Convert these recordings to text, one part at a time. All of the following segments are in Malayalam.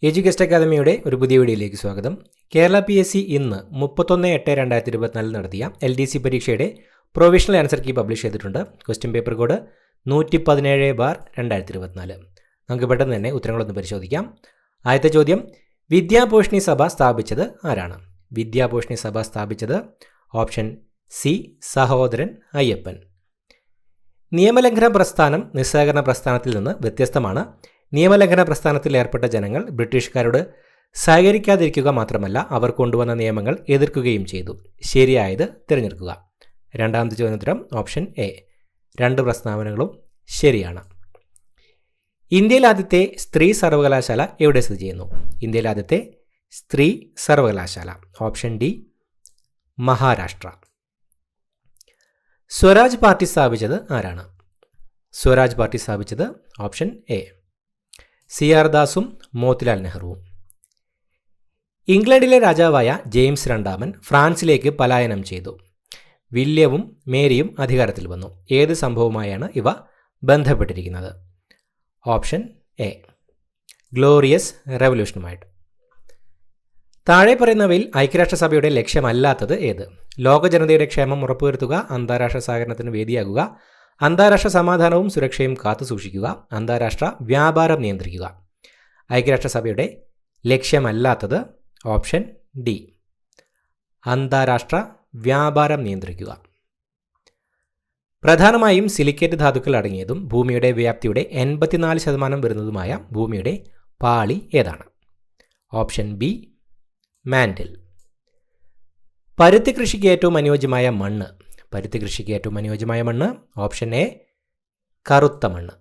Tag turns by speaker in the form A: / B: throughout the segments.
A: എഡ്യൂക്കേഷൻ അക്കാദമിയുടെ ഒരു പുതിയ വീഡിയോയിലേക്ക് സ്വാഗതം. കേരള PSC ഇന്ന് 31/8/2024 നടത്തിയ LDC പരീക്ഷയുടെ പ്രൊവിഷണൽ ആൻസർ കീ പബ്ലിഷ് ചെയ്തിട്ടുണ്ട്. Question paper code 117/2024. നമുക്ക് പെട്ടെന്ന് തന്നെ ഉത്തരങ്ങളൊന്ന് പരിശോധിക്കാം. ആദ്യത്തെ ചോദ്യം, വിദ്യാപോഷിണി സഭ സ്ഥാപിച്ചത് ആരാണ്? വിദ്യാപോഷിണി സഭ സ്ഥാപിച്ചത് ഓപ്ഷൻ സി സഹോദരൻ അയ്യപ്പൻ. നിയമലംഘന പ്രസ്ഥാനം നിസ്സഹകരണ പ്രസ്ഥാനത്തിൽ നിന്ന് വ്യത്യസ്തമാണ്. നിയമലംഘന പ്രസ്ഥാനത്തിൽ ഏർപ്പെട്ട ജനങ്ങൾ ബ്രിട്ടീഷുകാരോട് സഹകരിക്കാതിരിക്കുക മാത്രമല്ല, അവർ കൊണ്ടുവന്ന നിയമങ്ങൾ എതിർക്കുകയും ചെയ്തു. ശരിയായത് തിരഞ്ഞെടുക്കുക. രണ്ടാമത്തെ ചോദ്യോത്തരം ഓപ്ഷൻ എ. രണ്ട് പ്രസ്താവനകളും ശരിയാണ്. ഇന്ത്യയിലെ ആദ്യത്തെ സ്ത്രീ സർവകലാശാല എവിടെ സ്ഥിതി ചെയ്യുന്നു? ഇന്ത്യയിലെ ആദ്യത്തെ സ്ത്രീ സർവകലാശാല option D Maharashtra. Swaraj party സ്ഥാപിച്ചത് ആരാണ്? സ്വരാജ് പാർട്ടി സ്ഥാപിച്ചത് ഓപ്ഷൻ എ CR ദാസും മോത്തിലാൽ നെഹ്റുവും. ഇംഗ്ലണ്ടിലെ രാജാവായ ജെയിംസ് രണ്ടാമൻ ഫ്രാൻസിലേക്ക് പലായനം ചെയ്തു. വില്യവും മേരിയും അധികാരത്തിൽ വന്നു. ഏത് സംഭവവുമായാണ് ഇവ ബന്ധപ്പെട്ടിരിക്കുന്നത്? ഓപ്ഷൻ എ ഗ്ലോറിയസ് റെവല്യൂഷനുമായിട്ട്. താഴെ പറയുന്നവയിൽ ഐക്യരാഷ്ട്രസഭയുടെ ലക്ഷ്യമല്ലാത്തത് ഏത്? ലോക ജനതയുടെ ക്ഷേമം ഉറപ്പുവരുത്തുക, അന്താരാഷ്ട്ര സഹകരണത്തിന് വേദിയാകുക, അന്താരാഷ്ട്ര സമാധാനവും സുരക്ഷയും കാത്തുസൂക്ഷിക്കുക, അന്താരാഷ്ട്ര വ്യാപാരം നിയന്ത്രിക്കുക. ഐക്യരാഷ്ട്രസഭയുടെ ലക്ഷ്യമല്ലാത്തത് ഓപ്ഷൻ ഡി അന്താരാഷ്ട്ര വ്യാപാരം നിയന്ത്രിക്കുക. പ്രധാനമായും സിലിക്കേറ്റ് ധാതുക്കൾ അടങ്ങിയതും ഭൂമിയുടെ വ്യാപ്തിയുടെ 84% വരുന്നതുമായ ഭൂമിയുടെ പാളി ഏതാണ്? Option B mantle. പരുത്തി കൃഷിക്ക് ഏറ്റവും അനുയോജ്യമായ മണ്ണ്? പരുത്തി കൃഷിക്ക് ഏറ്റവും അനുയോജ്യമായ മണ്ണ് ഓപ്ഷൻ എ കറുത്ത മണ്ണ്.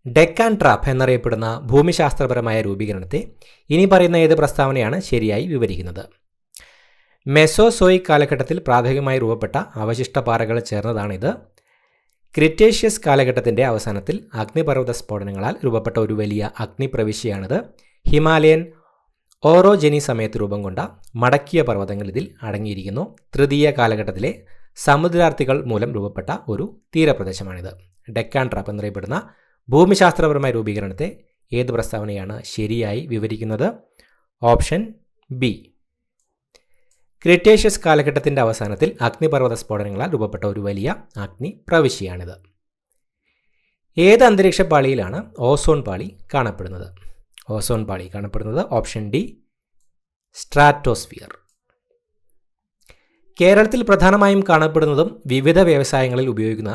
A: ഡെക്കാൻ ട്രാപ്പ് എന്നറിയപ്പെടുന്ന ഭൂമിശാസ്ത്രപരമായ രൂപീകരണത്തെ ഇനി പറയുന്ന ഏത് പ്രസ്താവനയാണ് ശരിയായി വിവരിക്കുന്നത്? മെസോസോയിക് കാലഘട്ടത്തിൽ പ്രാഥമികമായി രൂപപ്പെട്ട അവശിഷ്ട പാറകൾ ചേർന്നതാണിത്. ക്രിറ്റേഷ്യസ് കാലഘട്ടത്തിൻ്റെ അവസാനത്തിൽ അഗ്നിപർവ്വത സ്ഫോടനങ്ങളാൽ രൂപപ്പെട്ട ഒരു വലിയ അഗ്നിപ്രവിശ്യയാണിത്. ഹിമാലയൻ ഓറോജനി സമയത്ത് രൂപം കൊണ്ട മടക്കിയ പർവ്വതങ്ങൾ ഇതിൽ അടങ്ങിയിരിക്കുന്നു. തൃതീയ കാലഘട്ടത്തിലെ സമുദ്രാർത്തികൾ മൂലം രൂപപ്പെട്ട ഒരു തീരപ്രദേശമാണിത്. ഡെക്കാൻ ട്രാപ്പ് എന്നറിയപ്പെടുന്ന ഭൂമിശാസ്ത്രപരമായ രൂപീകരണത്തെ ഏത് പ്രസ്താവനയാണ് ശരിയായി വിവരിക്കുന്നത്? ഓപ്ഷൻ ബി ക്രിറ്റേഷ്യസ് കാലഘട്ടത്തിൻ്റെ അവസാനത്തിൽ അഗ്നിപർവ്വത സ്ഫോടനങ്ങളാൽ രൂപപ്പെട്ട ഒരു വലിയ അഗ്നിപ്രവിശ്യയാണിത്. ഏത് അന്തരീക്ഷ പാളിയിലാണ് ഓസോൺ പാളി കാണപ്പെടുന്നത്? ഓസോൺ പാളി കാണപ്പെടുന്നത് ഓപ്ഷൻ ഡി സ്ട്രാറ്റോസ്ഫിയർ. കേരളത്തിൽ പ്രധാനമായും കാണപ്പെടുന്നതും വിവിധ വ്യവസായങ്ങളിൽ ഉപയോഗിക്കുന്ന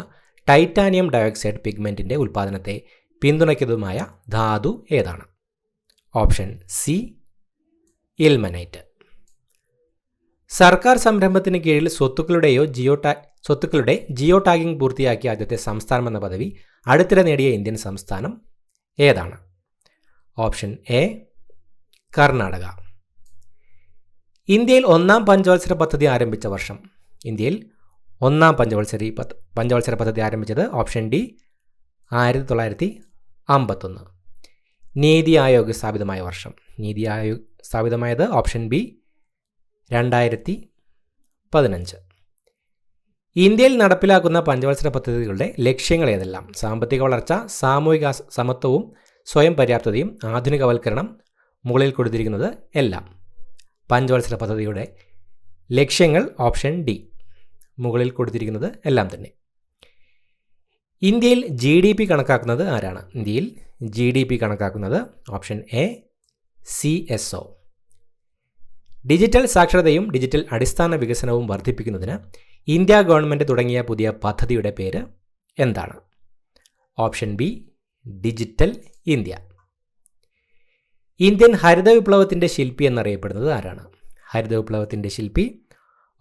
A: ടൈറ്റാനിയം ഡയോക്സൈഡ് പിഗ്മെൻറ്റിൻ്റെ ഉൽപ്പാദനത്തെ പിന്തുണയ്ക്കുന്നതുമായ ധാതു ഏതാണ്? Option C ilmenite. സർക്കാർ സംരംഭത്തിന് കീഴിൽ സ്വത്തുക്കളുടെ ജിയോ ടാഗിംഗ് പൂർത്തിയാക്കിയ ആദ്യത്തെ സംസ്ഥാനം എന്ന പദവി അടുത്തിടെ നേടിയ ഇന്ത്യൻ സംസ്ഥാനം ഏതാണ്? Option A Karnataka. ഇന്ത്യയിൽ ഒന്നാം പഞ്ചവത്സര പദ്ധതി ആരംഭിച്ച വർഷം? ഇന്ത്യയിൽ ഒന്നാം പഞ്ചവത്സര പദ്ധതി ആരംഭിച്ചത് ഓപ്ഷൻ ഡി 1951. നീതി ആയോഗ് സ്ഥാപിതമായ വർഷം? നീതി ആയോഗ് സ്ഥാപിതമായത് ഓപ്ഷൻ ബി 2015. ഇന്ത്യയിൽ നടപ്പിലാക്കുന്ന പഞ്ചവത്സര പദ്ധതികളുടെ ലക്ഷ്യങ്ങൾ ഏതെല്ലാം? സാമ്പത്തിക വളർച്ച, സാമൂഹിക സമത്വവും സ്വയം പര്യാപ്തതയും ആധുനികവൽക്കരണം മുകളിൽ കൊടുത്തിരിക്കുന്നത് എല്ലാം. പഞ്ചവത്സര പദ്ധതിയുടെ ലക്ഷ്യങ്ങൾ ഓപ്ഷൻ ഡി മുകളിൽ കൊടുത്തിരിക്കുന്നത് എല്ലാം തന്നെ. ഇന്ത്യയിൽ GDP കണക്കാക്കുന്നത് ആരാണ്? ഇന്ത്യയിൽ GDP കണക്കാക്കുന്നത് ഓപ്ഷൻ എ CSO. ഡിജിറ്റൽ സാക്ഷരതയും ഡിജിറ്റൽ അടിസ്ഥാന വികസനവും വർദ്ധിപ്പിക്കുന്നതിന് ഇന്ത്യ ഗവൺമെൻറ് തുടങ്ങിയ പുതിയ പദ്ധതിയുടെ പേര് എന്താണ്? Option B digital India. Indian ഹരിത വിപ്ലവത്തിൻ്റെ ശില്പി എന്നറിയപ്പെടുന്നത് ആരാണ്? ഹരിത വിപ്ലവത്തിൻ്റെ ശില്പി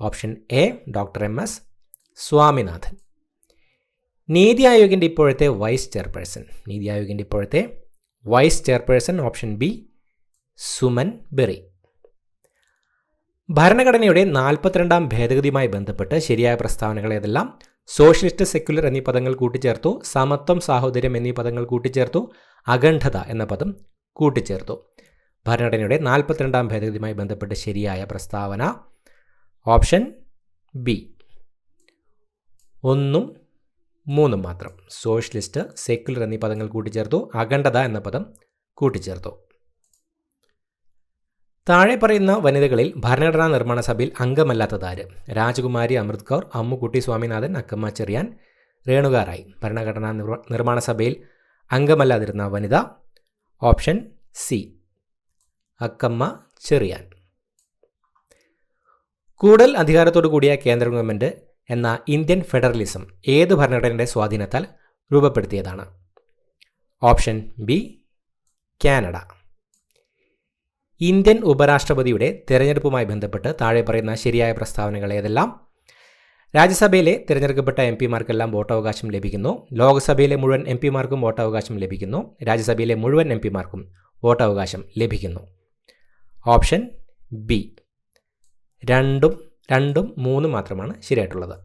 A: option A doctor MS Swaminathan. നീതി ആയോഗിൻ്റെ ഇപ്പോഴത്തെ വൈസ് ചെയർപേഴ്സൺ? നീതി ആയോഗിൻ്റെ ഇപ്പോഴത്തെ vice chairperson option B Suman Berry. ഭരണഘടനയുടെ 42ാം ഭേദഗതിയുമായി ബന്ധപ്പെട്ട് ശരിയായ പ്രസ്താവനകൾ ഏതെല്ലാം? സോഷ്യലിസ്റ്റ്, സെക്യുലർ എന്നീ പദങ്ങൾ കൂട്ടിച്ചേർത്തു. സമത്വം, സാഹോദര്യം എന്നീ പദങ്ങൾ കൂട്ടിച്ചേർത്തു. അഖണ്ഡത എന്ന പദം കൂട്ടിച്ചേർത്തു. ഭരണഘടനയുടെ 42ാം ഭേദഗതിയുമായി ബന്ധപ്പെട്ട് ശരിയായ പ്രസ്താവന ഓപ്ഷൻ ബി 1ഉം 3ഉം മാത്രം. സോഷ്യലിസ്റ്റ്, സെക്യുലർ എന്നീ പദങ്ങൾ കൂട്ടിച്ചേർത്തു. അഖണ്ഡത എന്ന പദം കൂട്ടിച്ചേർത്തു. താഴെ പറയുന്ന വനിതകളിൽ ഭരണഘടനാ നിർമ്മാണ സഭയിൽ അംഗമല്ലാത്തതാര്? രാജകുമാരി അമൃത് കൗർ, അമ്മുക്കുട്ടി സ്വാമിനാഥൻ, അക്കമ്മ ചെറിയാൻ, രേണുക റായ്. ഭരണഘടനാ നിർമ്മാണ സഭയിൽ അംഗമല്ലാതിരുന്ന വനിത ഓപ്ഷൻ സി അക്കമ്മ ചെറിയാൻ. കൂടുതൽ അധികാരത്തോടു കൂടിയ കേന്ദ്ര ഗവൺമെൻറ് എന്ന ഇന്ത്യൻ ഫെഡറലിസം ഏത് ഭരണഘടനയുടെ സ്വാധീനത്താൽ രൂപപ്പെടുത്തിയതാണ്? Option B Canada. ഇന്ത്യൻ ഉപരാഷ്ട്രപതിയുടെ തിരഞ്ഞെടുപ്പുമായി ബന്ധപ്പെട്ട് താഴെ പറയുന്ന ശരിയായ പ്രസ്താവനകൾ ഏതെല്ലാം? രാജ്യസഭയിലെ തിരഞ്ഞെടുക്കപ്പെട്ട എം പിമാർക്കെല്ലാം വോട്ടവകാശം ലഭിക്കുന്നു. ലോക്സഭയിലെ മുഴുവൻ എം പിമാർക്കും വോട്ടവകാശം ലഭിക്കുന്നു. രാജ്യസഭയിലെ മുഴുവൻ എം പിമാർക്കും വോട്ടവകാശം ലഭിക്കുന്നു. ഓപ്ഷൻ ബി രണ്ടും മൂന്നും മാത്രമാണ് ശരിയായിട്ടുള്ളത്.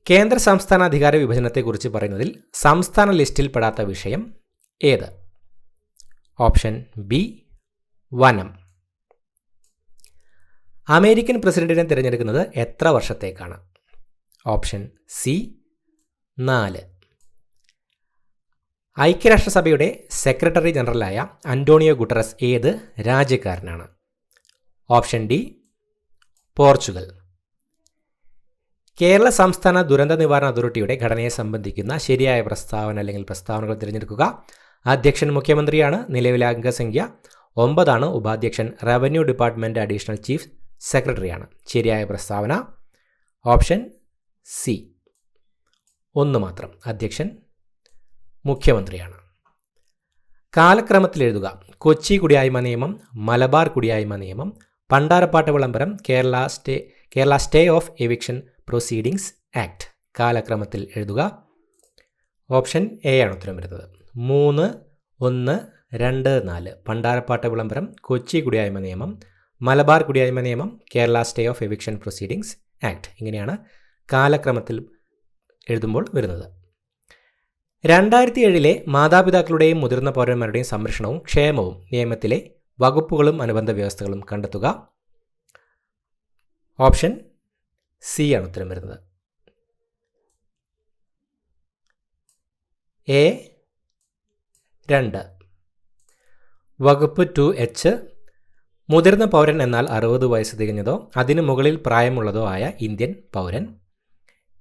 A: കേന്ദ്ര സംസ്ഥാന അധികാര വിഭജനത്തെക്കുറിച്ച് പറയുന്നതിൽ സംസ്ഥാന ലിസ്റ്റിൽ പെടാത്ത വിഷയം ഏത്? ഓപ്ഷൻ ബി വനം. അമേരിക്കൻ പ്രസിഡന്റിനെ തിരഞ്ഞെടുക്കുന്നത് എത്ര വർഷത്തേക്കാണ്? Option C 4. ഐക്യരാഷ്ട്രസഭയുടെ സെക്രട്ടറി ജനറലായ അന്റോണിയോ ഗുട്ടറസ് ഏത് രാജ്യക്കാരനാണ്? Option D Portugal. കേരള സംസ്ഥാന ദുരന്ത നിവാരണ അതോറിറ്റിയുടെ ഘടനയെ സംബന്ധിക്കുന്ന ശരിയായ പ്രസ്താവന അല്ലെങ്കിൽ പ്രസ്താവനകൾ തിരഞ്ഞെടുക്കുക. അധ്യക്ഷൻ മുഖ്യമന്ത്രിയാണ്. നിലവിലെ അംഗസംഖ്യ 9. ഉപാധ്യക്ഷൻ റവന്യൂ ഡിപ്പാർട്ട്മെൻറ്റ് അഡീഷണൽ ചീഫ് സെക്രട്ടറിയാണ്. ശരിയായ പ്രസ്താവന ഓപ്ഷൻ സി 1 മാത്രം. അധ്യക്ഷൻ മുഖ്യമന്ത്രിയാണ്. കാലക്രമത്തിൽ എഴുതുക. കൊച്ചി കുടിയായ്മ നിയമം, മലബാർ കുടിയായ്മ നിയമം, പണ്ടാരപ്പാട്ട് വിളംബരം, Kerala stay of eviction proceedings act. കാലക്രമത്തിൽ എഴുതുക. ഓപ്ഷൻ എ ആണ് ഉത്തരം വരുന്നത്. 3, 1, 2, 4. പണ്ടാരപ്പാട്ട് വിളംബരം, കൊച്ചി കുടിയായ്മ നിയമം, മലബാർ കുടിയായ്മ നിയമം, Kerala stay of eviction proceedings act. ഇങ്ങനെയാണ് കാലക്രമത്തിൽ എഴുതുമ്പോൾ വരുന്നത്. 2007 മാതാപിതാക്കളുടെയും മുതിർന്ന പൗരന്മാരുടെയും സംരക്ഷണവും ക്ഷേമവും നിയമത്തിലെ വകുപ്പുകളും അനുബന്ധ വ്യവസ്ഥകളും കണ്ടെത്തുക. ഓപ്ഷൻ സി ആണ് ഉത്തരം വരുന്നത്. എ 2. വകുപ്പ് 2H മുതിർന്ന പൗരൻ എന്നാൽ 60 വയസ്സ് തികഞ്ഞതോ അതിനു മുകളിൽ പ്രായമുള്ളതോ ആയ ഇന്ത്യൻ പൗരൻ.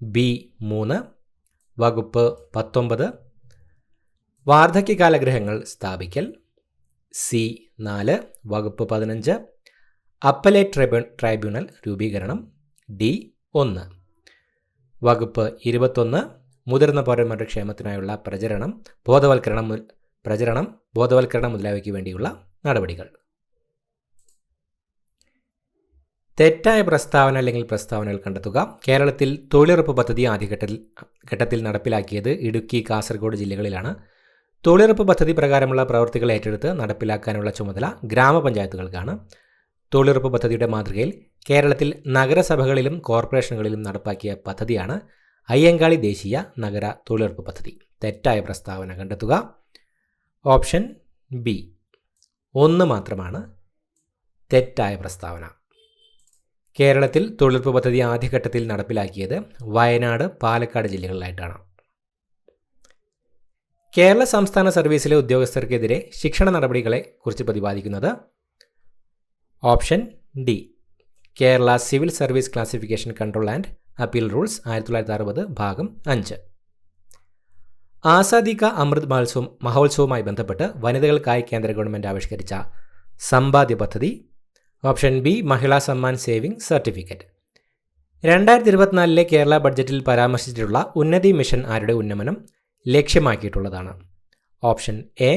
A: ബി 3. വകുപ്പ് 19 വാർദ്ധക്യകാല ഗൃഹങ്ങൾ സ്ഥാപിക്കൽ. സി 4. വകുപ്പ് 15 അപ്പലേറ്റ് ട്രൈബ്യൂണൽ രൂപീകരണം. ഡി 1. വകുപ്പ് 21 മുതിർന്ന പൗരന്മാരുടെ ക്ഷേമത്തിനായുള്ള ബോധവൽക്കരണം മുതലായവയ്ക്ക് വേണ്ടിയുള്ള നടപടികൾ. തെറ്റായ പ്രസ്താവന അല്ലെങ്കിൽ പ്രസ്താവനകൾ കണ്ടെത്തുക. കേരളത്തിൽ തൊഴിലുറപ്പ് പദ്ധതി ആദ്യഘട്ടത്തിൽ നടപ്പിലാക്കിയത് ഇടുക്കി, കാസർഗോഡ് ജില്ലകളിലാണ്. തൊഴിലുറപ്പ് പദ്ധതി പ്രകാരമുള്ള പ്രവൃത്തികൾ ഏറ്റെടുത്ത് നടപ്പിലാക്കാനുള്ള ചുമതല ഗ്രാമപഞ്ചായത്തുകൾക്കാണ്. തൊഴിലുറപ്പ് പദ്ധതിയുടെ മാതൃകയിൽ കേരളത്തിൽ നഗരസഭകളിലും കോർപ്പറേഷനുകളിലും നടപ്പാക്കിയ പദ്ധതിയാണ് അയ്യങ്കാളി ദേശീയ നഗര തൊഴിലുറപ്പ് പദ്ധതി. തെറ്റായ പ്രസ്താവന കണ്ടെത്തുക. ഓപ്ഷൻ ബി 1 മാത്രമാണ് തെറ്റായ പ്രസ്താവന. കേരളത്തിൽ തൊഴിലുറപ്പ് പദ്ധതി ആദ്യഘട്ടത്തിൽ നടപ്പിലാക്കിയത് വയനാട്, പാലക്കാട് ജില്ലകളിലായിട്ടാണ്. കേരള സംസ്ഥാന സർവീസിലെ ഉദ്യോഗസ്ഥർക്കെതിരെ ശിക്ഷണ നടപടികളെ കുറിച്ച് പ്രതിപാദിക്കുന്നത് option D Kerala civil service classification control and appeal rules 1960 ഭാഗം 5. ആസാദി കാ അമൃത് മഹോത്സവവുമായി ബന്ധപ്പെട്ട് വനിതകൾക്കായി കേന്ദ്ര ഗവൺമെൻറ് ആവിഷ്കരിച്ച സമ്പാദ്യ പദ്ധതി. ഓപ്ഷൻ ബി മഹിളാ സമ്മാൻ സേവിംഗ് സർട്ടിഫിക്കറ്റ്. 2024 കേരള ബഡ്ജറ്റിൽ പരാമർശിച്ചിട്ടുള്ള ഉന്നതി മിഷൻ ആരുടെ ഉന്നമനം ലക്ഷ്യമാക്കിയിട്ടുള്ളതാണ്? ഓപ്ഷൻ എ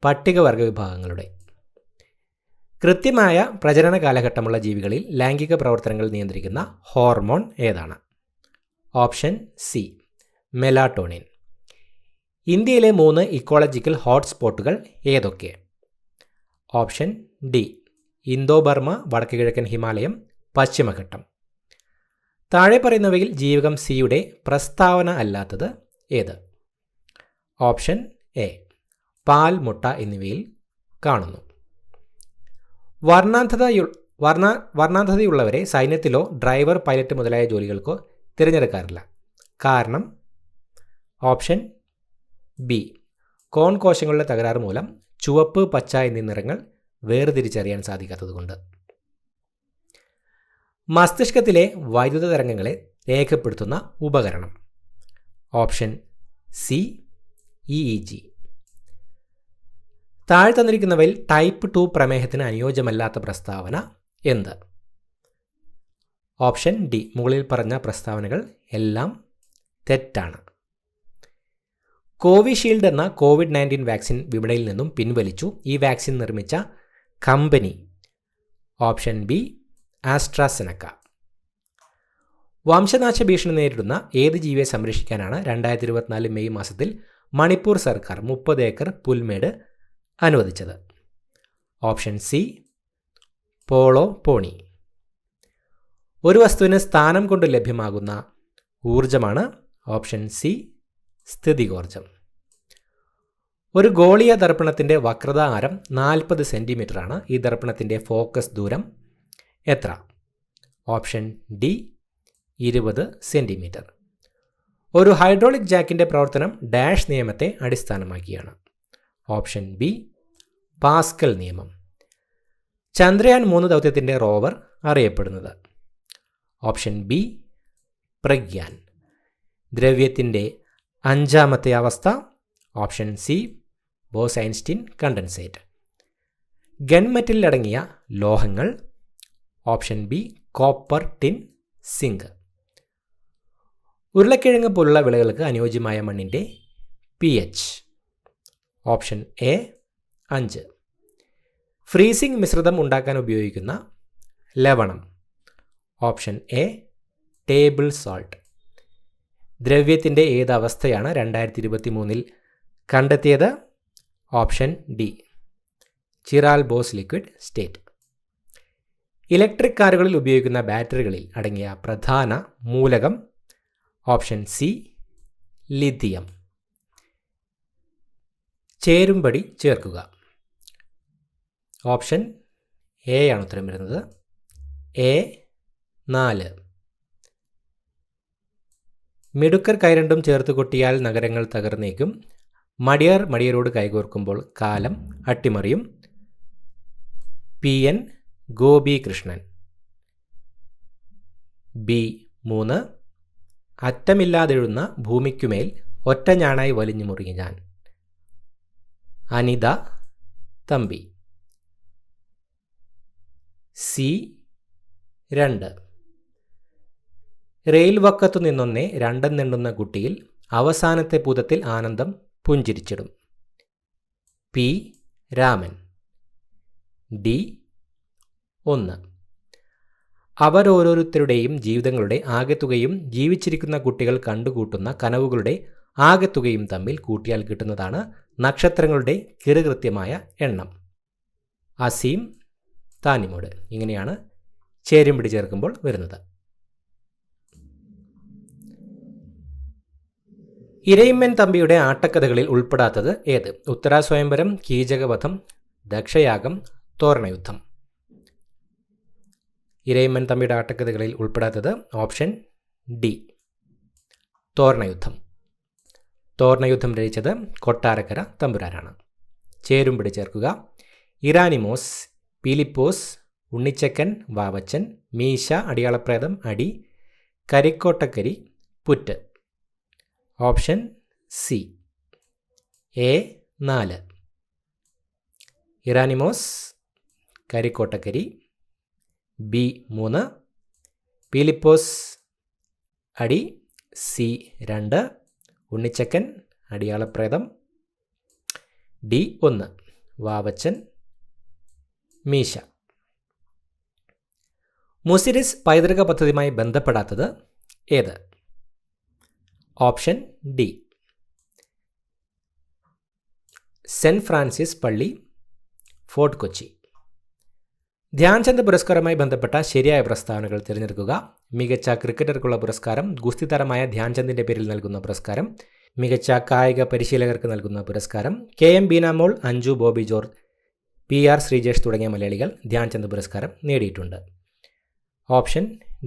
A: പട്ടികവർഗ വിഭാഗങ്ങളുടെ. കൃത്യമായ പ്രജനന കാലഘട്ടമുള്ള ജീവികളിൽ ലൈംഗിക പ്രവർത്തനങ്ങൾ നിയന്ത്രിക്കുന്ന ഹോർമോൺ ഏതാണ്? Option C melatonin. ഇന്ത്യയിലെ 3 ഇക്കോളജിക്കൽ ഹോട്ട്സ്പോട്ടുകൾ ഏതൊക്കെ? ഓപ്ഷൻ ഡി ഇന്തോ ബർമ, വടക്ക് കിഴക്കൻ ഹിമാലയം, പശ്ചിമഘട്ടം. താഴെ പറയുന്നവയിൽ ജീവകം സിയുടെ പ്രസ്താവന അല്ലാത്തത് ഏത്? ഓപ്ഷൻ എ പാൽ, മുട്ട എന്നിവയിൽ കാണുന്നു. വർണ്ണാന്ധതയുള്ളവരെ സൈന്യത്തിലോ ഡ്രൈവർ, പൈലറ്റ് മുതലായ ജോലികൾക്കോ തിരഞ്ഞെടുക്കാറില്ല. കാരണം? ഓപ്ഷൻ ബി, കോൺ കോശങ്ങളുടെ തകരാറ് മൂലം ചുവപ്പ്, പച്ച എന്നീ നിറങ്ങൾ വേർതിരിച്ചറിയാൻ സാധിക്കാത്തതുകൊണ്ട്. മസ്തിഷ്കത്തിലെ വൈദ്യുത തരംഗങ്ങളെ രേഖപ്പെടുത്തുന്ന ഉപകരണം. Option C, EEG. താഴെ തന്നിരിക്കുന്നവയിൽ ടൈപ്പ് 2 പ്രമേഹത്തിന് അനുയോജ്യമല്ലാത്ത പ്രസ്താവന എന്ത്? ഓപ്ഷൻ ഡി, മുകളിൽ പറഞ്ഞ പ്രസ്താവനകൾ എല്ലാം തെറ്റാണ്. കോവിഷീൽഡ് എന്ന COVID-19 വാക്സിൻ വിപണിയിൽ നിന്നും പിൻവലിച്ചു. ഈ വാക്സിൻ നിർമ്മിച്ച കമ്പനി. Option B, AstraZeneca. വംശനാശ ഭീഷണി നേരിടുന്ന ഏത് ജീവിയെ സംരക്ഷിക്കാനാണ് 2024 മെയ് മാസത്തിൽ മണിപ്പൂർ സർക്കാർ 30 ഏക്കർ പുൽമേട് അനുവദിച്ചത്? Option C, polo pony. ഒരു വസ്തുവിന് സ്ഥാനം കൊണ്ട് ലഭ്യമാകുന്ന ഊർജമാണ് ഓപ്ഷൻ സി, സ്ഥിതികോർജം. ഒരു ഗോളീയ ദർപ്പണത്തിൻ്റെ വക്രത ആരം 40 സെൻറ്റിമീറ്ററാണ്. ഈ ദർപ്പണത്തിൻ്റെ ഫോക്കസ് ദൂരം എത്ര? Option D, 20 centimetre. ഒരു ഹൈഡ്രോളിക് ജാക്കിൻ്റെ പ്രവർത്തനം ഡാഷ് നിയമത്തെ അടിസ്ഥാനമാക്കിയാണ്? ഓപ്ഷൻ ബി, പാസ്കൽ നിയമം. ചന്ദ്രയാൻ 3 ദൗത്യത്തിൻ്റെ റോവർ അറിയപ്പെടുന്നത്? Option B, Pragyan. ദ്രവ്യത്തിൻ്റെ 5ാമത്തെ അവസ്ഥ? Option C, Bose Einstein condensate. ഗൺമെറ്റലിൽ അടങ്ങിയ ലോഹങ്ങൾ? Option B, copper, tin, zinc. ഉരുളക്കിഴങ്ങ് പോലുള്ള വിളകൾക്ക് അനുയോജ്യമായ മണ്ണിൻ്റെ pH? Option A, 5. ഫ്രീസിംഗ് മിശ്രിതം ഉണ്ടാക്കാൻ ഉപയോഗിക്കുന്ന ലവണം? Option A, table salt. ദ്രവ്യത്തിൻ്റെ ഏത് അവസ്ഥയാണ് 2023 കണ്ടെത്തിയത്? Option D, chiral Bose liquid state. Electric കാറുകളിൽ ഉപയോഗിക്കുന്ന ബാറ്ററികളിൽ അടങ്ങിയ പ്രധാന മൂലകം? Option C, lithium. ചേരുംപടി ചേർക്കുക. ഓപ്ഷൻ എ ആണ് ഉത്തരം വരുന്നത്. എ, 4. മിടുക്കർ കൈരണ്ടും ചേർത്ത് കൊട്ടിയാൽ നഗരങ്ങൾ തകർന്നേക്കും. മടിയർ മടിയരോട് കൈകോർക്കുമ്പോൾ കാലം അട്ടിമറിയും. PN ഗോപികൃഷ്ണൻ. ബി, 3. അറ്റമില്ലാതെഴുന്ന ഭൂമിക്കുമേൽ ഒറ്റ ഞാണായി വലിഞ്ഞു മുറുകി ഞാൻ. അനിത തമ്പി. സി, 2. റെയിൽ വക്കത്തു നിന്നൊന്നേ രണ്ടെന്നെണ്ണുന്ന കുട്ടിയിൽ അവസാനത്തെ പൂതത്തിൽ ആനന്ദം പുഞ്ചിരിച്ചിടും. പി, രാമൻ. ഡി, 1. അവരോരോരുത്തരുടെയും ജീവിതങ്ങളുടെ ആകെത്തുകയും ജീവിച്ചിരിക്കുന്ന കുട്ടികൾ കണ്ടുകൂട്ടുന്ന കനവുകളുടെ ആകെത്തുകയും തമ്മിൽ കൂട്ടിയാൽ കിട്ടുന്നതാണ് നക്ഷത്രങ്ങളുടെ കിറുകൃത്യമായ എണ്ണം. അസീം താനിമോട്. ഇങ്ങനെയാണ് ചേരുംപിടി ചേർക്കുമ്പോൾ വരുന്നത്. ഇരയിമ്മൻ തമ്പിയുടെ ആട്ടക്കഥകളിൽ ഉൾപ്പെടാത്തത് ഏത്? ഉത്തരാസ്വയംവരം, കീചകവധം, ദക്ഷയാഗം, തോരണയുദ്ധം. ഇരയിമ്മൻ തമ്പിയുടെ ആട്ടക്കഥകളിൽ ഉൾപ്പെടാത്തത് ഓപ്ഷൻ ഡി, തോരണയുദ്ധം. തോരണയുദ്ധം രചിച്ചത് കൊട്ടാരക്കര തമ്പുരാനാണ്. ചേരുംപിടി ചേർക്കുക. ഇറാനിമോസ്, Peelipose, ഉണ്ണിച്ചക്കൻ, Vavachan, Meesha, Adiyalapretham, Adi, Karikkottakkari, Puttu. Option C, A, 4. Iranimose, Karikkottakkari. B, 3. Peelipose, Adi. C, 2. Unnichakkan, Adiyalapretham. D, 1. Vavachan, Meesha. Muziris പൈതൃക പദ്ധതിയുമായി ബന്ധപ്പെടാത്തത് ഏത്? ഓപ്ഷൻ ഡി, സെൻറ്റ് ഫ്രാൻസിസ് പള്ളി, ഫോർട്ട് കൊച്ചി. ധ്യാൻചന്ദ് പുരസ്കാരവുമായി ബന്ധപ്പെട്ട ശരിയായ പ്രസ്താവനകൾ തിരഞ്ഞെടുക്കുക. മികച്ച ക്രിക്കറ്റർക്കുള്ള പുരസ്കാരം, ഗുസ്തി താരമായ ധ്യാൻചന്ദിൻ്റെ പേരിൽ നൽകുന്ന പുരസ്കാരം, മികച്ച കായിക പരിശീലകർക്ക് നൽകുന്ന പുരസ്കാരം. KM Beenamol, Anju Bobby George, PR Sreejesh തുടങ്ങിയ മലയാളികൾ ധ്യാൻചന്ദ് പുരസ്കാരം നേടിയിട്ടുണ്ട്. ഓപ്ഷൻ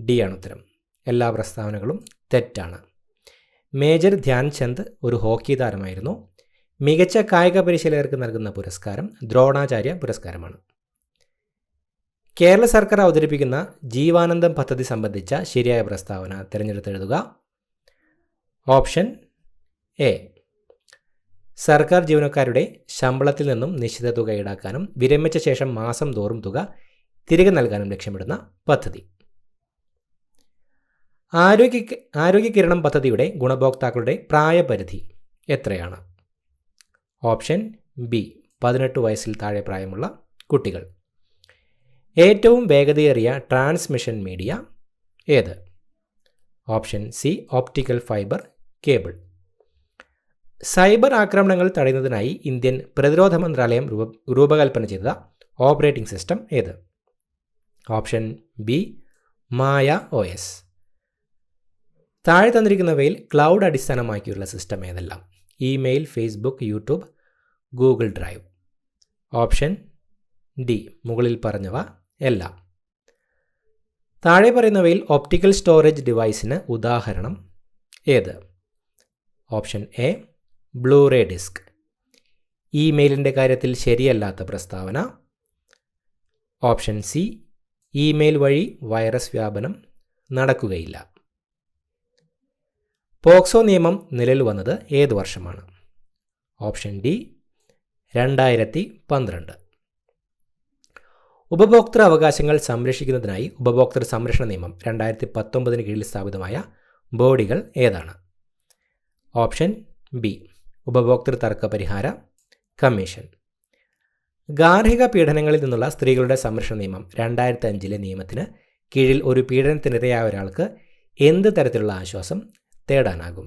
A: ഡി ആണ് ഉത്തരം. എല്ലാ പ്രസ്താവനകളും തെറ്റാണ്. മേജർ ധ്യാൻചന്ദ് ഒരു ഹോക്കി താരമായിരുന്നു. മികച്ച കായിക പരിശീലകർക്ക് നൽകുന്ന പുരസ്കാരം ദ്രോണാചാര്യ പുരസ്കാരമാണ്. കേരള സർക്കാർ അവതരിപ്പിക്കുന്ന ജീവാനന്ദം പദ്ധതി സംബന്ധിച്ച ശരിയായ പ്രസ്താവന തിരഞ്ഞെടുത്തെഴുതുക. Option A. സർക്കാർ ജീവനക്കാരുടെ ശമ്പളത്തിൽ നിന്നും നിശ്ചിത തുക ഈടാക്കാനും വിരമിച്ച ശേഷം മാസം തോറും തുക തിരികെ നൽകാനും ലക്ഷ്യമിടുന്ന പദ്ധതി. ആരോഗ്യകിരണം പദ്ധതിയുടെ ഗുണഭോക്താക്കളുടെ പ്രായപരിധി എത്രയാണ്? Option B. 18 വയസ്സിൽ താഴെ പ്രായമുള്ള കുട്ടികൾ. ഏറ്റവും വേഗതയേറിയ ട്രാൻസ്മിഷൻ മീഡിയ ഏത്? Option C. Optical fibre cable. Cyber ആക്രമണങ്ങൾ തടയുന്നതിനായി ഇന്ത്യൻ പ്രതിരോധ മന്ത്രാലയം രൂപകൽപ്പന ചെയ്ത ഓപ്പറേറ്റിംഗ് സിസ്റ്റം ഏത്? Option B. മായ OS. താഴെ തന്നിരിക്കുന്നവയിൽ ക്ലൗഡ് അടിസ്ഥാനമാക്കിയുള്ള സിസ്റ്റം ഏതെല്ലാം? Email, Facebook, YouTube, Google drive. Option D. മുകളിൽ പറഞ്ഞവ എല്ലാം. താഴെ പറയുന്നവയിൽ ഒപ്റ്റിക്കൽ സ്റ്റോറേജ് ഡിവൈസിന് ഉദാഹരണം ഏത്? Option A. Blu-ray disc. ഇമെയിലിൻ്റെ കാര്യത്തിൽ ശരിയല്ലാത്ത പ്രസ്താവന. Option C. ഇമെയിൽ വഴി വൈറസ് വ്യാപനം നടക്കുകയില്ല. പോക്സോ നിയമം നിലവിൽ വന്നത് ഏത് വർഷമാണ്? Option D. 2012. ഉപഭോക്തൃ അവകാശങ്ങൾ സംരക്ഷിക്കുന്നതിനായി ഉപഭോക്തൃ സംരക്ഷണ നിയമം 2019 കീഴിൽ സ്ഥാപിതമായ ബോഡികൾ ഏതാണ്? Option B. ഉപഭോക്തൃ തർക്ക പരിഹാര കമ്മീഷൻ. ഗാർഹിക പീഡനങ്ങളിൽ നിന്നുള്ള സ്ത്രീകളുടെ സംരക്ഷണ നിയമം 2005 നിയമത്തിന് കീഴിൽ ഒരു പീഡനത്തിനിരയായ ഒരാൾക്ക് എന്ത് തരത്തിലുള്ള ആശ്വാസം തേടാനാകും?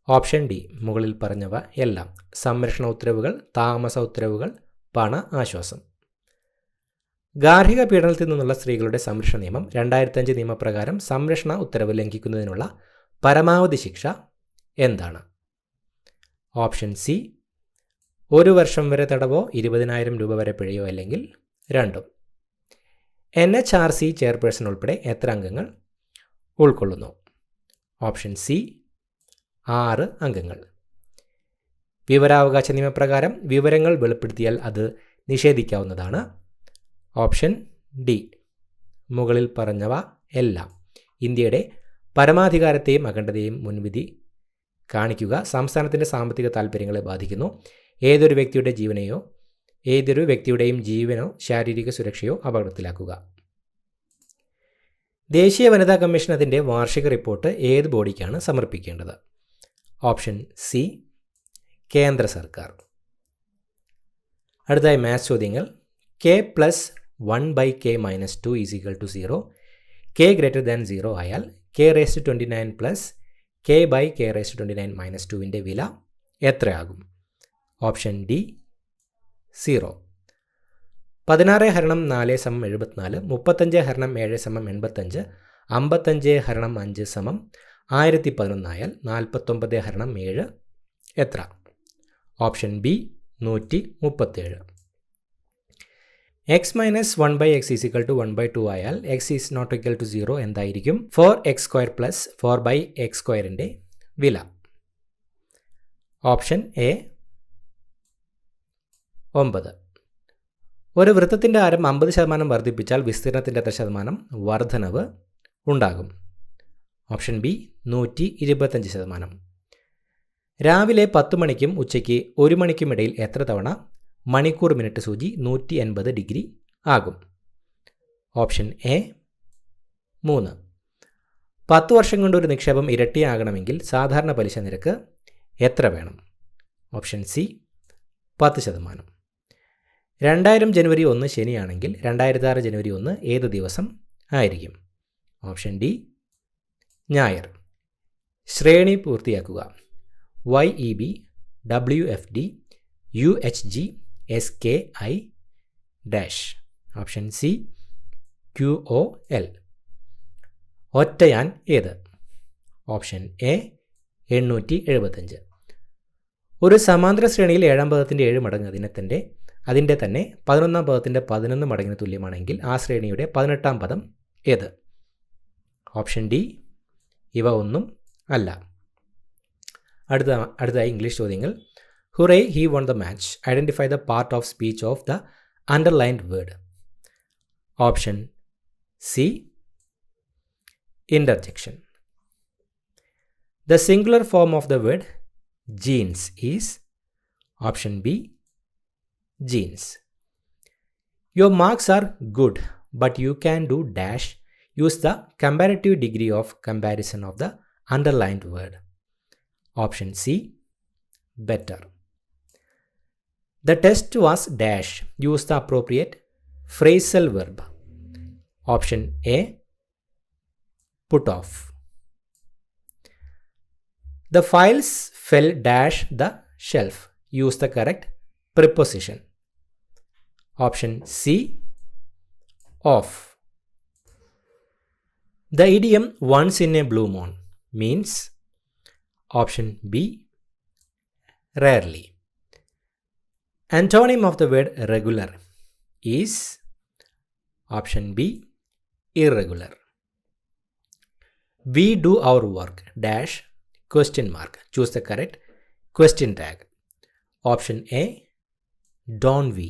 A: Option D. മുകളിൽ പറഞ്ഞവ എല്ലാം. സംരക്ഷണ ഉത്തരവുകൾ, താമസ ഉത്തരവുകൾ, പണ ആശ്വാസം. ഗാർഹിക പീഡനത്തിൽ നിന്നുള്ള സ്ത്രീകളുടെ സംരക്ഷണ നിയമം 2005 നിയമപ്രകാരം സംരക്ഷണ ഉത്തരവ് ലംഘിക്കുന്നതിനുള്ള പരമാവധി ശിക്ഷ എന്താണ്? Option C. 1 വർഷം വരെ തടവോ 20,000 രൂപ വരെ പിഴയോ അല്ലെങ്കിൽ രണ്ടും. NHRC ചെയർപേഴ്സൺ ഉൾപ്പെടെ എത്ര അംഗങ്ങൾ ഉൾക്കൊള്ളുന്നു? Option C. 6 അംഗങ്ങൾ. വിവരാവകാശ നിയമപ്രകാരം വിവരങ്ങൾ വെളിപ്പെടുത്തിയാൽ അത് നിഷേധിക്കാവുന്നതാണ്. Option D. മുകളിൽ പറഞ്ഞവ എല്ലാം. ഇന്ത്യയുടെ പരമാധികാരത്തെയും അഖണ്ഡതയെയും മുൻവിധി കാണിക്കുക. സംസ്ഥാനത്തിൻ്റെ സാമ്പത്തിക താൽപ്പര്യങ്ങളെ ബാധിക്കുന്നു. ഏതൊരു വ്യക്തിയുടെയും ജീവനോ ശാരീരിക സുരക്ഷയോ അപകടത്തിലാക്കുക. ദേശീയ വനിതാ കമ്മീഷൻ അതിൻ്റെ വാർഷിക റിപ്പോർട്ട് ഏത് ബോഡിക്കാണ് സമർപ്പിക്കേണ്ടത്? Option C. കേന്ദ്ര സർക്കാർ. അടുത്തായി മാത്സ് ചോദ്യങ്ങൾ. k+1/k-2 = 0. k > 0 ആയാൽ k⁻29 + k/k⁻29 - 2 വില എത്രയാകും? Option D. 0. 16 × 4 = 74, 35 × 7 = 85, 55 × 5 = 1011 ആയാൽ 49 × 7 എത്ര? Option B. 137. x-1/x = 1/2 ആയാൽ x ≠ 0 എന്തായിരിക്കും? 4x² + 4/x² വില. Option A. 9. ഒരു വൃത്തത്തിൻ്റെ ആരം 50% വർദ്ധിപ്പിച്ചാൽ വിസ്തീർണത്തിൻ്റെ എത്ര ശതമാനം വർധനവ് ഉണ്ടാകും? Option B. 125%. രാവിലെ 10 മണിക്കും ഉച്ചയ്ക്ക് 1 മണിക്കുമിടയിൽ എത്ര തവണ മണിക്കൂർ മിനിറ്റ് സൂചി 180 ഡിഗ്രി ആകും? Option A. 3. 10 വർഷം കൊണ്ട് ഒരു നിക്ഷേപം ഇരട്ടിയാകണമെങ്കിൽ സാധാരണ പലിശ നിരക്ക് എത്ര വേണം? Option C. 10%. 2000 ജനുവരി 1 ശനിയാണെങ്കിൽ 2006 ജനുവരി 1 ഏത് ദിവസം ആയിരിക്കും? Option D. ഞായർ. ശ്രേണി പൂർത്തിയാക്കുക. YEB, WFD, UHG, SKI dash. Option C. QOL. ഒറ്റയാൻ ഏത്? Option A. 875. ഒരു സമാന്തര ശ്രേണിയിൽ 7-ാം പദത്തിൻ്റെ 7 മടങ്ങ് അതിൻ്റെ തന്നെ 11-ാം പദത്തിൻ്റെ 11 മടങ്ങിന് തുല്യമാണെങ്കിൽ ആ ശ്രേണിയുടെ 18-ാം പദം ഏത്? Option D. ഇവ ഒന്നും അല്ല. അടുത്തതായി ഇംഗ്ലീഷ് ചോദ്യങ്ങൾ. Hurray he won the match. Identify the part of speech of the underlined word. Option C interjection. The singular form of the word jeans is option B jeans. Your marks are good, but you can do dash. Use the comparative degree of comparison of the underlined word. Option C better. The test was dash. Use the appropriate phrasal verb. Option A put off. The files fell dash the shelf. Use the correct preposition. Option C off. The idiom once in a blue moon means option B rarely. Antonym of the word regular is option B irregular. We do our work dash question mark. Choose the correct question tag. Option A don't we.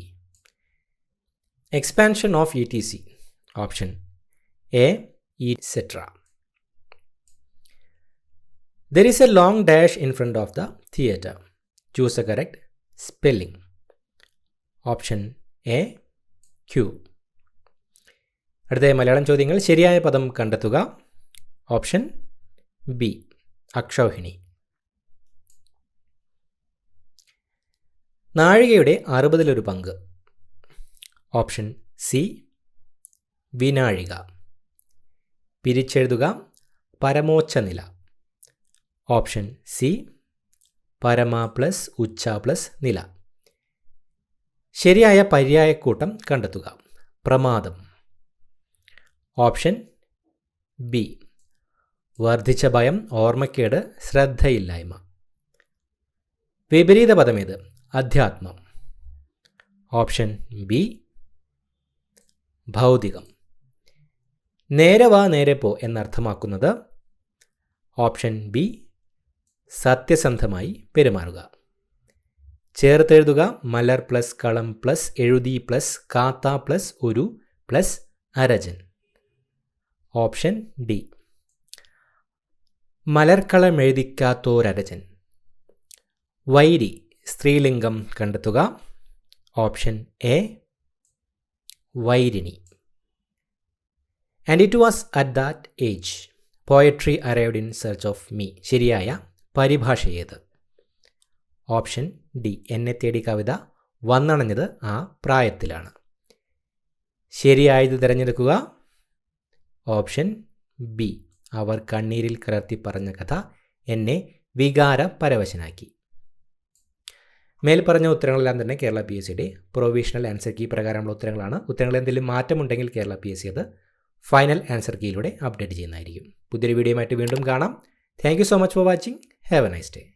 A: Expansion of etc. Option A etc. There is a long dash in front of the theatre. Choose the correct spelling. Option A Q. അടുത്ത മലയാളം ചോദ്യങ്ങൾ. ശരിയായ പദം കണ്ടെത്തുക. Option B അക്ഷൗഹിണി. നാഴികയുടെ 60 പങ്ക്. Option C വിനാഴിക. പിരിച്ചെഴുതുക പരമോച്ച നില. ഓപ്ഷൻ സി പരമ പ്ലസ് ഉച്ച പ്ലസ് നില. ശരിയായ പര്യായക്കൂട്ടം കണ്ടെത്തുക. പ്രമാദം. ഓപ്ഷൻ ബി വർദ്ധിച്ച ഭയം, ഓർമ്മക്കേട്, ശ്രദ്ധയില്ലായ്മ. വിപരീത പദമേത്? അധ്യാത്മം. Option B ഭൗതികം. നേരെ വാ നേരെ പോ എന്നർത്ഥമാക്കുന്നത് ഓപ്ഷൻ ബി സത്യസന്ധമായി പെരുമാറുക. ചേർത്തെഴുതുക മലർ പ്ലസ് കളം പ്ലസ് എഴുതി പ്ലസ് കാത്ത പ്ലസ് ഒരു പ്ലസ് അരജൻ. ഓപ്ഷൻ ഡി മലർക്കളമെഴുതിക്കാത്തോരരജൻ. വൈരി സ്ത്രീലിംഗം കണ്ടെത്തുക. ഓപ്ഷൻ എ വൈരിണി. And it was at that age poetry arrived in search of me. ശരിയായ പരിഭാഷ ഏത്? ഓപ്ഷൻ ഡി എന്നെ തേടി കവിത വന്നണഞ്ഞത് ആ പ്രായത്തിലാണ്. ശരിയായത് തിരഞ്ഞെടുക്കുക. ഓപ്ഷൻ ബി അവർ കണ്ണീരിൽ കലർത്തി പറഞ്ഞ കഥ എന്നെ വികാരപരവശനാക്കി. മേൽപ്പറഞ്ഞ ഉത്തരങ്ങളെല്ലാം തന്നെ കേരള PSCയുടെ പ്രൊവിഷണൽ ആൻസർ കീ പ്രകാരമുള്ള ഉത്തരങ്ങളാണ്. ഉത്തരങ്ങളിൽ എന്തെങ്കിലും മാറ്റമുണ്ടെങ്കിൽ കേരള PSC അത് ഫൈനൽ ആൻസർ കീയിലൂടെ അപ്ഡേറ്റ് ചെയ്യുന്നതായിരിക്കും. പുതിയൊരു വീഡിയോയുമായിട്ട് വീണ്ടും കാണാം. Thank you so much for watching. Have A nice day.